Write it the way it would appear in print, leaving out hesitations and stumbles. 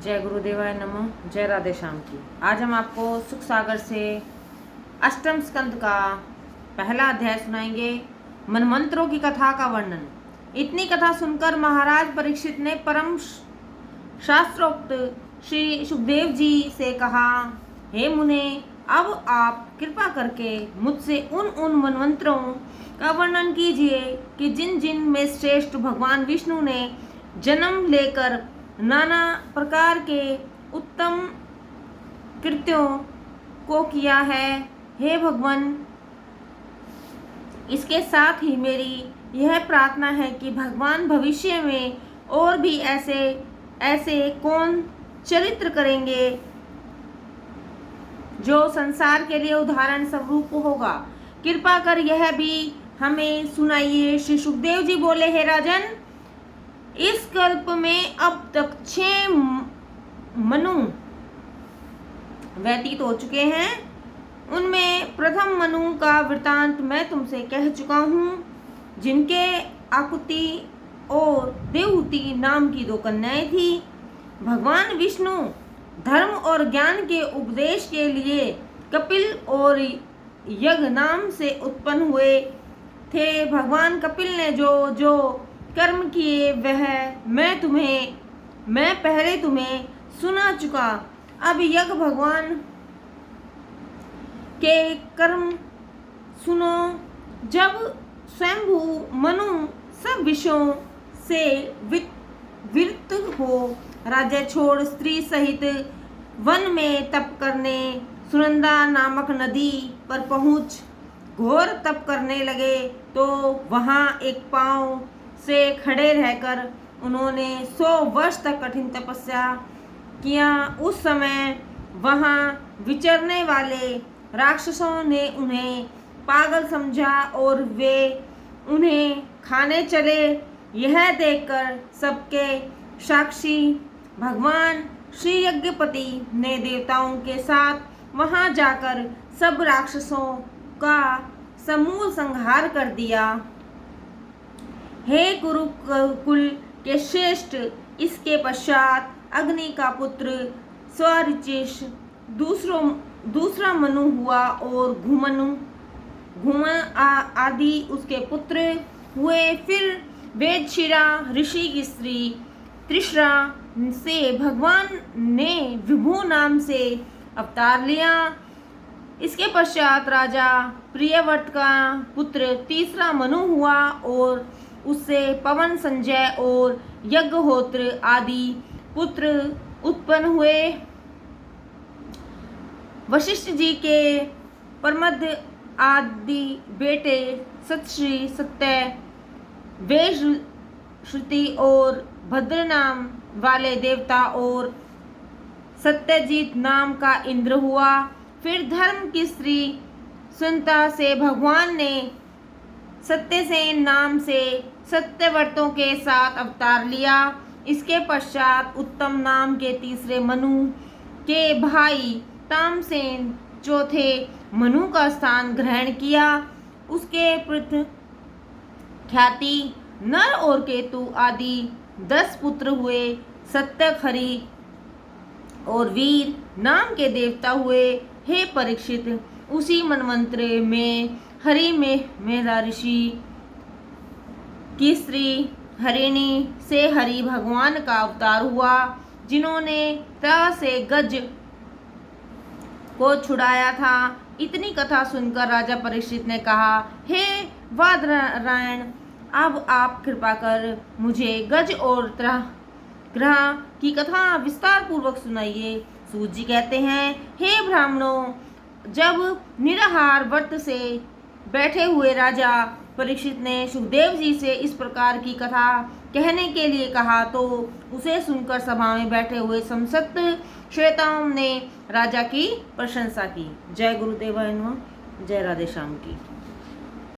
जय गुरुदेवाय नमः। जय राधे श्याम की। आज हम आपको सुख सागर से अष्टम स्कंद का पहला अध्याय सुनाएंगे। मनमंत्रों की कथा का वर्णन। इतनी कथा सुनकर महाराज परीक्षित ने परम शास्त्रोक्त श्री सुखदेव जी से कहा, हे मुने, अब आप कृपा करके मुझसे उन मनमंत्रों का वर्णन कीजिए कि जिन जिन में श्रेष्ठ भगवान विष्णु ने जन्म लेकर नाना प्रकार के उत्तम कृत्यों को किया है। हे भगवान, इसके साथ ही मेरी यह प्रार्थना है कि भगवान भविष्य में और भी ऐसे ऐसे कौन चरित्र करेंगे जो संसार के लिए उदाहरण स्वरूप होगा। कृपा कर यह भी हमें सुनाइए। श्री सुखदेव जी बोले, हे राजन, इस कल्प में अब तक 6 मनु व्यतीत हो चुके हैं। उनमें प्रथम मनु का वृतांत मैं तुमसे कह चुका हूँ, जिनके आकुति और देवहूति नाम की 2 कन्याएं थी। भगवान विष्णु धर्म और ज्ञान के उपदेश के लिए कपिल और यज्ञ नाम से उत्पन्न हुए थे। भगवान कपिल ने जो जो कर्म किए वह मैं पहले तुम्हें सुना चुका। अब यज्ञ भगवान के कर्म सुनो। जब स्वयंभू मनु सब विषयों से विरत हो राज्य छोड़ स्त्री सहित वन में तप करने सुनंदा नामक नदी पर पहुंच घोर तप करने लगे, तो वहां एक पांव से खड़े रहकर उन्होंने 100 वर्ष तक कठिन तपस्या किया। उस समय वहां विचरने वाले राक्षसों ने उन्हें पागल समझा और वे उन्हें खाने चले। यह देखकर सबके साक्षी भगवान श्री यज्ञपति ने देवताओं के साथ वहां जाकर सब राक्षसों का समूल संहार कर दिया। हे गुरुकुल के श्रेष्ठ, इसके पश्चात अग्नि का पुत्र स्वरिचिश दूसरा मनु हुआ और घुम आदि उसके पुत्र हुए। फिर वेदशिरा ऋषि की स्त्री त्रिशरा से भगवान ने विभु नाम से अवतार लिया। इसके पश्चात राजा प्रियव्रत का पुत्र तीसरा मनु हुआ और उससे पवन संजय और यज्ञहोत्र आदि पुत्र उत्पन्न हुए। वशिष्ठ जी के परमद आदि बेटे सतश्री, सत्य, वेशश्रुति और भद्र नाम वाले देवता और सत्यजीत नाम का इंद्र हुआ। फिर धर्म की स्त्री सुनता से भगवान ने सत्यसेन नाम से सत्यव्रतों के साथ अवतार लिया। इसके पश्चात उत्तम नाम के तीसरे मनु के भाई तामसेन चौथे मनु का स्थान ग्रहण किया। उसके पृथ ख्याति नर और केतु आदि 10 पुत्र हुए। सत्य, खरी और वीर नाम के देवता हुए। हे परीक्षित, उसी मनमंत्र में हरि में मेरा ऋषि की स्त्री हरिणी से हरि भगवान का अवतार हुआ, जिन्होंने त्र से गज को छुड़ाया था। इतनी कथा सुनकर राजा परीक्षित ने कहा, हे वादरायण, अब आप कृपा कर मुझे गज और ग्रह की कथा विस्तार पूर्वक सुनाइए। सूत जी कहते हैं, हे ब्राह्मणों, जब निराहार व्रत से बैठे हुए राजा परीक्षित ने सुखदेव जी से इस प्रकार की कथा कहने के लिए कहा, तो उसे सुनकर सभा में बैठे हुए समस्त श्वेताओं ने राजा की प्रशंसा की। जय गुरुदेवाय नमः। जय राधे श्याम की।